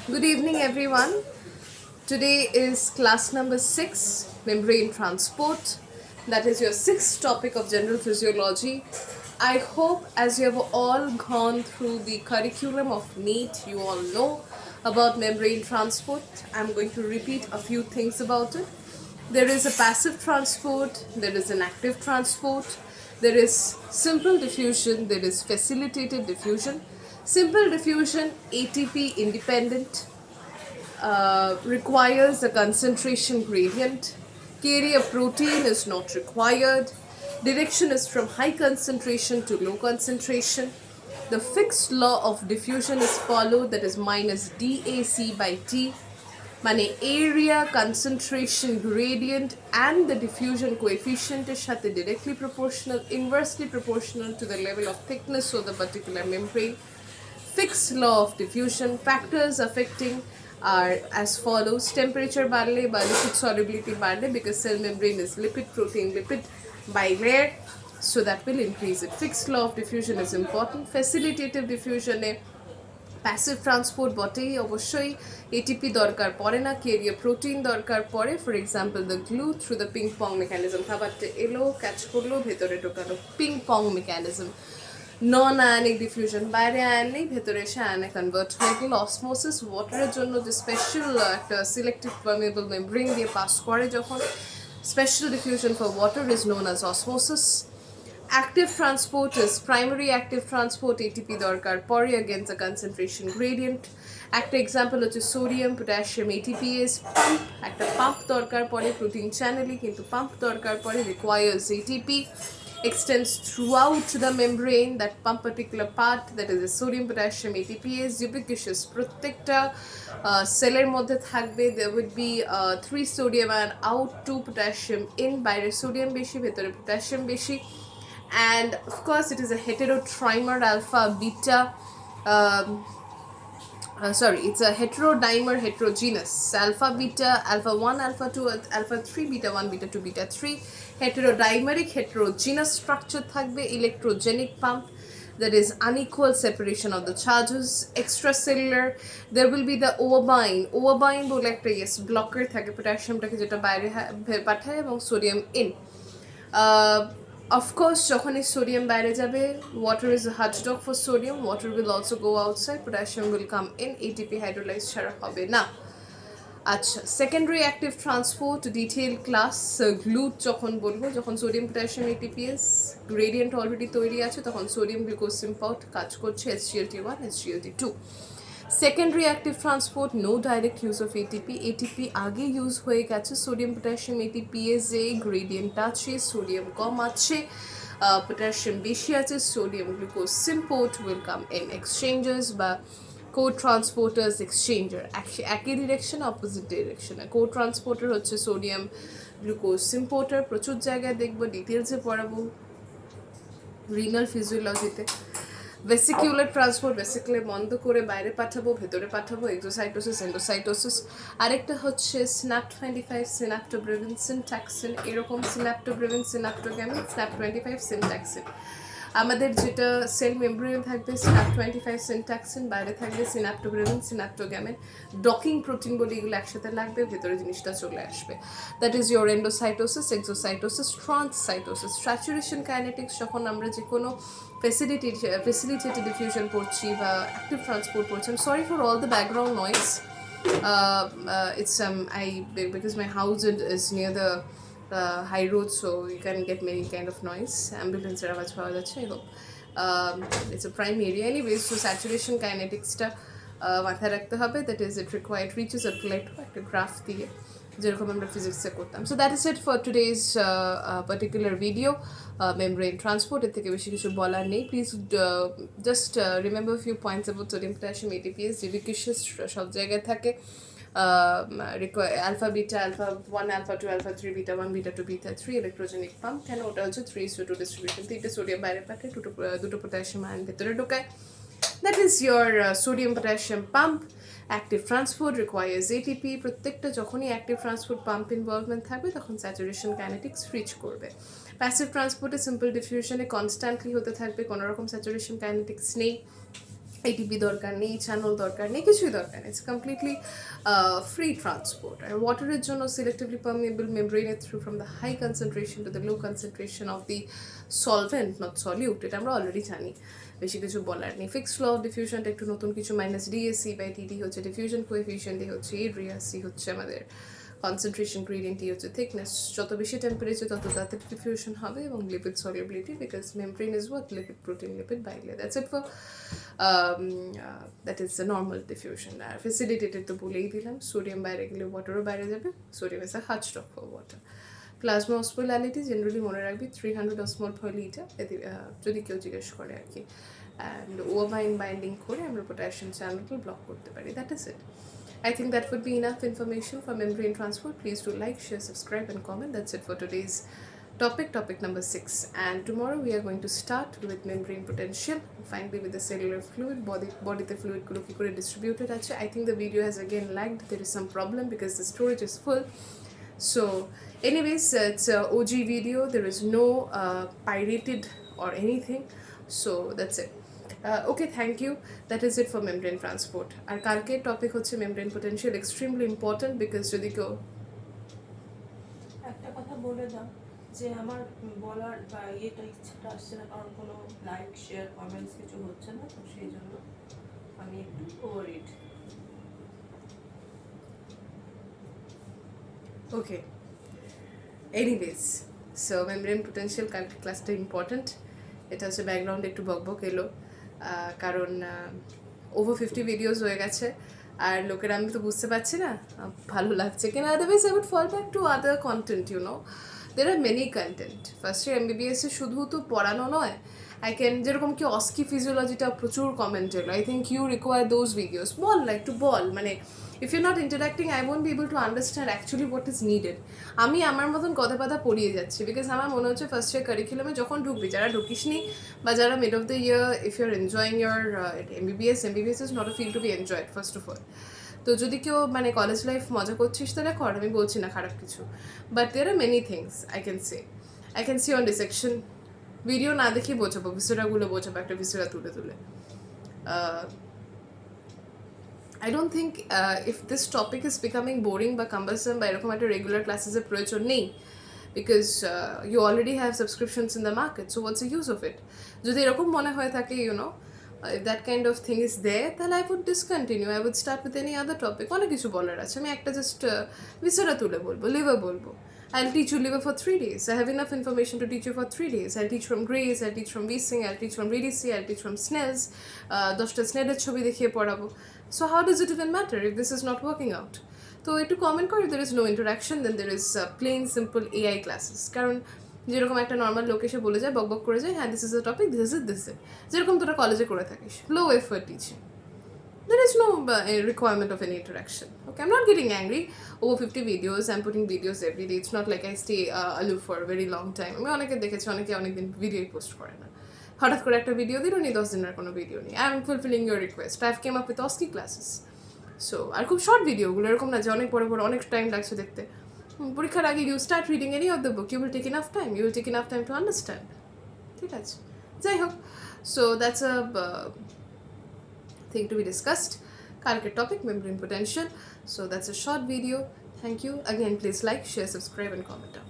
Good evening, everyone. Today is class number 6, membrane transport. That is your sixth topic of general physiology. I hope, as you have all gone through the curriculum of NEET, you all know about membrane transport. I'm going to repeat a few things about it. There is a passive transport, there is an active transport, there is simple diffusion, there is facilitated diffusion. Simple diffusion, ATP independent, requires a concentration gradient. Carrier protein is not required. Direction is from high concentration to low concentration. The fixed law of diffusion is followed, that is minus dAc by T. মানে area concentration gradient and the diffusion কোএফিশিয়েন্টের সাথে directly proportional inversely proportional to the level of thickness of the particular membrane. Fixed law of diffusion. Factors affecting are as follows: temperature বাড়লে বা liquid solubility বাড়লে, because cell membrane is lipid protein lipid bilayer, so that will increase it. Fixed law of diffusion is important. Facilitative diffusion A passive transport বটেই, অবশ্যই ATP দরকার পড়ে না, career protein দরকার পড়ে। For example the glue through the ping pong mechanism, খাবারটা এলো catch করলো ভেতরে ঢোকালো, ping pong mechanism. Non ionic diffusion, বাইরে আয়ন নেই, ভেতরে এসে আয়নে কনভার্ট হয়ে গেল। অসমোসিস, ওয়াটারের জন্য যে স্পেশাল একটা সিলেক্টিভ পারমেবল মেমব্রেন দিয়ে পাস করে যখন, special diffusion for water is known as osmosis. Active transport is primary active transport, ATP দরকার পরে against a concentration gradient. একটা এক্সাম্পল হচ্ছে সোডিয়াম পটাশিয়াম ATPase পাম্প, একটা পাম্প দরকার পড়ে প্রোটিন চ্যানেলে, কিন্তু পাম্প দরকার পড়ে requires ATP, extends throughout the membrane, that pump particular part, that is the sodium potassium ATPase, ubiquitous, প্রত্যেকটা সেলের মধ্যে থাকবে। there would be 3 sodium and out 2 potassium in, বাইরে সোডিয়াম বেশি ভেতরে পটাশিয়াম বেশি। And of course it is a heterotrimer alpha beta it's a heterodimer heterogeneous, alpha beta, alpha 1 alpha 2 alpha 3 beta 1 beta 2 beta 3, heterodimeric heterogeneous structure থাকবে। electrogenic pump, that is unequal separation of the charges। extracellular, there will be the overbind বলে একটা yes blocker থাকে পটাশিয়ামটাকে যেটা বাইরে পাঠায় এবং sodium in. Of course যখন এই সোডিয়াম বাইরে যাবে, water is a hard stock for sodium, water will also go outside, potassium will come in, ATP hydrolyse ছাড়া হবে না। আচ্ছা, secondary active transport detail class GLUT যখন বলবো, যখন sodium potassium ATPase gradient already তৈরি আছে, তখন সোডিয়াম গ্লুকোজ সিম্পাউট কাজ করছে SGLT1 SGLT2। Secondary active transport, no direct use of ATP আগে ইউজ হয়ে গেছে। সোডিয়াম পটাশিয়াম এটিপিএসে গ্রেডিয়েন্ট আছে, সোডিয়াম কম আছে, পটাশিয়াম বেশি আছে, sodium glucose symport will come in. Exchangers বা co-transporters exchanger, একই ডিরেকশন অপোজিট ডিরেকশনে। co-transporter হচ্ছে সোডিয়াম গ্লুকোজ সিম্পোর্টার, প্রচুর জায়গায় দেখবো, ডিটেলসে পড়াবো রিনাল ফিজিওলজিতে। ভেসিকুলার ট্রান্সপোর্ট, ভেসিকুলার বন্ধ করে বাইরে পাঠাবো ভেতরে পাঠাবো, এক্সোসাইটোসিস এন্ডোসাইটোসিস। আরেকটা হচ্ছে স্ন্যাপ25 সিনাপ্টোব্রেভিন সিনট্যাক্সিন, এরকম সিনাপ্টোব্রেভিন সিনাপ্টোগ্যামিন, স্ন্যাপ25 সিনট্যাক্সিন। আমাদের যেটা সেল মেমব্রেনে থাকবে স্ন্যাপ25 সিনট্যাক্সিন, বাইরে থাকবে সিনাপ্টোব্রেভিন সিনাপ্টোগ্যামিন, ডকিং প্রোটিন বলে এগুলো একসাথে লাগবে, ভেতরে জিনিসটা চলে আসবে। That is your endocytosis exocytosis transcytosis. Saturation kinetics, যখন আমরা যে কোনো facilitated diffusion পড়ছি বা অ্যাক্টিভ ট্রান্সপোর্ট পড়ছি। I'm sorry for all the background noise. It's because my house is near the high road, so you can get many kind of noise. Ambulance এর আওয়াজ পাওয়া যাচ্ছে, I hope. It's a prime area anyways, so saturation kinetics-টা মাথায় রাখতে হবে, that is it reaches a plateau, একটা graph দিয়ে যেরকম আমরা ফিজিক্সে করতাম। So that is it for today's particular video, membrane transport. এর থেকে বেশি কিছু বলার নেই। Please just remember few points about sodium potassium ATPase, ubiquitous সব জায়গায় থাকে। Alpha beta, alpha 1 alpha 2 alpha 3 beta 1 beta 2 beta 3, electrogenic pump, কেন ওটা হচ্ছে 3:2 ডিস্ট্রিবিউশন, 3টে সোডিয়াম বাইরে পাঠায়, দুটো পটাশিয়াম আয়ন ভেতরে ঢোকায়। That is your sodium potassium pump. Active transport requires ATP, প্রত্যেকটা যখনই অ্যাক্টিভ ট্রান্সপোর্ট পাম্প ইনভলভমেন্ট থাকবে তখন স্যাচুরেশন কাইনেটিক্স রিচ করবে। প্যাসিভ ট্রান্সপোর্টে সিম্পল ডিফিউশনে কনস্ট্যান্টলি হতে থাকবে, কোনো রকম স্যাচুরেশন কাইনেটিক্স নেই। ATP দরকার নেই, চ্যানেল দরকার নেই, কিছুই দরকার নেই। It's completely free transport. আর ওয়াটারের জন্য সিলেক্টিভলি পারমিয়েবল মেমব্রেনের through from the high concentration to the low concentration of the solvent, not solute, এটা আমরা অলরেডি জানি, বেশি কিছু বলার নেই। ফিক্সড ল অফ ডিফিউশনটা একটু নতুন কিছু, মাইনাস ডিএসসি বাই টিডি হচ্ছে ডিফিউশন কোএফিশিয়েন্ট, হচ্ছে এরিয়া, সি হচ্ছে আমাদের কনসেন্ট্রেশন, গ্রেডিয়েন্ট হচ্ছে থিকনেস। যত বেশি টেম্পারেচার তত তাড়াতাড়ি ডিফিউশন হবে, এবং lipid solubility, because membrane is what, lipid protein lipid bilayer, that's it for that is the normal diffusion. আর ফেসিলিটেটেড তো বলেই দিলাম, সোডিয়াম বাইরে গেলে ওয়াটারও বাইরে যাবে, sodium is a hard stock for water. Plasma osmolarity generally মনে রাখবি 300 অসমোল পার লিটার, যদি কেউ জিজ্ঞেস করে আর কি। অ্যান্ড ওভাইন বাইন্ডিং করে আমরা পটাশিয়াম চ্যানেলকে ব্লক করতে পারি, that is it. I think that would be enough information for membrane transport. Please do like, share, subscribe and comment. That's it for today's topic number 6. And tomorrow we are going to start with membrane potential, finally with the cellular fluid, body the fluid gulo ki kore distributed ache. I think the video has again lagged. There is some problem because the storage is full. So anyways, it's a OG video. There is no pirated or anything. So that's it. Okay, thank you. That is it for membrane transport. আর কালকে topic হচ্ছে membrane potential, extremely important because যদি কেউ একটা কথা বলে দাও যে আমার বলার বা এটা ইচ্ছাটা আসছে না, কারণ কোনো লাইক শেয়ার কমেন্টস কিছু হচ্ছে না, তো সেই জন্য আমি একটু ওয়ারিড। ওকে, এনিওয়েজ, সো membrane potential কালকে ক্লাসটা ইম্পর্ট্যান্ট। এটা হচ্ছে ব্যাকগ্রাউন্ডে একটু বকবক এলো, কারণ ওভার 50 ভিডিওস হয়ে গেছে, আর লোকের আমি তো বুঝতে পারছি না ভালো লাগছে কিনা, otherwise I would fall back to other content, you know, there are many content. ফার্স্টে MBBS এ শুধু তো পড়ানো নয়, আই ক্যান, যেরকম কি অস্কি ফিজিওলজিটা প্রচুর কমেন্ট এলো, I think you require those videos, বল না একটু বল, মানে if you're not interacting I won't be able to understand actually what is needed. আমি আমার মতন কথা পড়িয়ে যাচ্ছি, বিকজ আমার মনে হচ্ছে ফার্স্ট ইয়ার কারিকুলামে যখন ঢুকবি, যারা ঢুকিসনি বা যারা mid of the year, if you are enjoying year MBBS is not a field to be enjoyed first of all. তো যদি কেউ মানে কলেজ লাইফ মজা করছিস তাহলে কর, আমি বলছি না খারাপ কিছু, but there are many things I can see on dissection. Video না দেখি বোঝাবো, ভিসেরাগুলো বোঝাবো, একটা ভিসেরা তুলে I don't think if this topic is becoming boring বা cumbersome বা এরকম একটা রেগুলার ক্লাসেসের প্রয়োজন নেই, because you already have subscriptions in the market, so what's the use of it? যদি এরকম মনে হয়ে থাকে, you know, if that kind of thing is there, then I would discontinue, I would start with any other topic. অনেক কিছু বলার আছে, আমি একটা জাস্ট ভিসেরা তুলে বলবো, লিভার বলবো, I'll teach you liver for 3 days. I have enough information to teach you for 3 days. I'll teach from Grace, I'll teach from Wiesing, I'll teach from VDC, I'll teach from Snell's. 10টা স্নেলের ছবি দেখিয়ে পড়াবো. So how does it even matter if this is not working out? তো একটু comment করে, if there is no interaction, then there is plain simple AI classes. কারণ যেরকম একটা নর্মাল লোক এসে বলে যায়, বকবক করে যায়, হ্যাঁ this is the topic, this is যেরকম তোরা কলেজে করে থাকিস, low effort teaching. There is no requirement of any interaction. Okay, I'm not getting angry. Over 50 videos, I'm putting videos every day. It's not like I stay aloof for a very long time. আমি অনেকে দেখেছি, অনেকে অনেকদিন video post করে না, হঠাৎ করে একটা ভিডিও দিল, নি 10 দিনের কোনো ভিডিও নেই। I am fulfilling your request, I have came up with অস্কি ক্লাসেস। সো আর খুব শর্ট ভিডিওগুলো, এরকম না যে অনেক বড় অনেক টাইম লাগছে দেখতে। পরীক্ষার আগে you start reading any of the book, you will take enough time to understand. ঠিক আছে, যাই হোক, so that's a thing to be discussed. Kalke topic, membrane potential. So that's a short video. Thank you. Again, please like, share, subscribe and comment down.